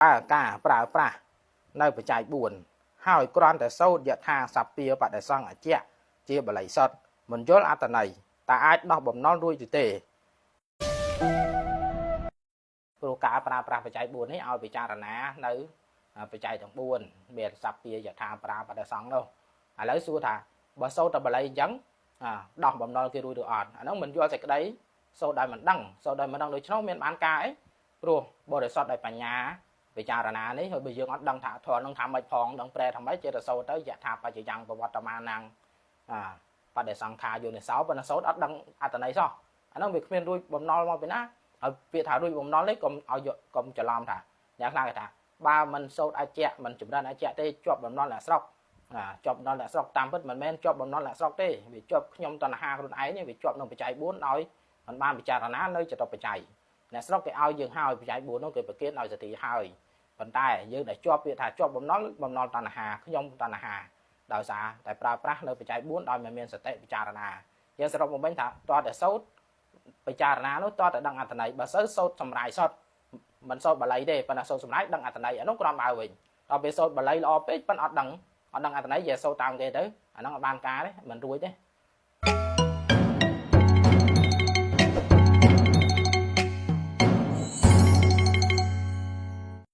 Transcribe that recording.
ការប្រើប្រាស់នៅបច្ច័យ4ហើយគ្រាន់តែសូត្រយថាសព្វាបដិសង្ឃអជ្ជៈជាបល័យសុទ្ធមិនយល់អត្ថន័យតើអាចដោះបំណុលរួចឬទេព្រោះការប្រើប្រាស់បច្ច័យ4នេះឲ្យពិចារណានៅបច្ច័យទាំង4មានសព្វាយថាប្រាបដិសង្ឃនោះឥឡូវសួរថាបើសូត្រតែបល័យអញ្ចឹងដោះបំណុលគេរួចឬអត់អានោះមិនយល់សេចក្តីសូត្រដោយមិនដឹងដូច្នោះមានបានការអីព្រោះបរិសុទ្ធដោយបញ្ញាពិចារណានេះហើយបើយើងអត់ដឹងថាធម៌នឹងថាម៉េចផងដឹងប្រែថាម៉េចចេះតែសូត្រទៅយថាបច្ចយ៉ាងប្រវត្តិមានាំងបដិសង្ខាយោនិសោប៉ុន្តែសូត្រអត់ដឹងអត្ថន័យសោះអានោះវាគ្មានរួចបំណុលមកពីណាហើយពាក្យថារួចបំណុលនេះកុំច្រឡំថាយ៉ាងខ្លះគេថាបើមិនសូត្រអជ្ជៈមិនចម្រើនអជ្ជៈទេជាប់បំណុលអ្នកស្រុកជាប់បំណុលអ្នកស្រុកតាមពិតមិនមែនជាប់បំណុលអ្នកស្រុកទេវាជាប់ខ្ញុំតណ្ហាខ្លួនឯងនេះវាជាប់នឹងបច្ច័យ4ដោយមិនបានពិចារណានៅចតុបច្ច័យអ្នកស្រុកគេឲ្យយើងហើយបច្ច័យ4នោះគេប្រគេនឲ្យសតិហើយប៉ុន្តែយើងដែលជាប់ពាក្យថាជាប់បំណុលតណ្ហាខ្ញុំតណ្ហាដោយសារតែប្រើប្រាស់នៅបច្ច័យ4ដោយមិនមានសតិពិចារណាយើងសរុបមកវិញថាតើតែសូត្រពិចារណានោះតើតែដឹងអត្ថន័យបើសូត្រសម្រាយសុទ្ធមិនសូត្របល័យទេប៉ុន្តែសូត្រសម្រាយដឹងអត្ថន័យអានោះគ្រាន់បើវិញដល់ពេលសូត្របល័យល្អពេកប៉ុន្តែអត់ដឹងអត្ថន័យយកសូត្រតាមគេទៅអានោះអត់បានការទេមិនរួចទេ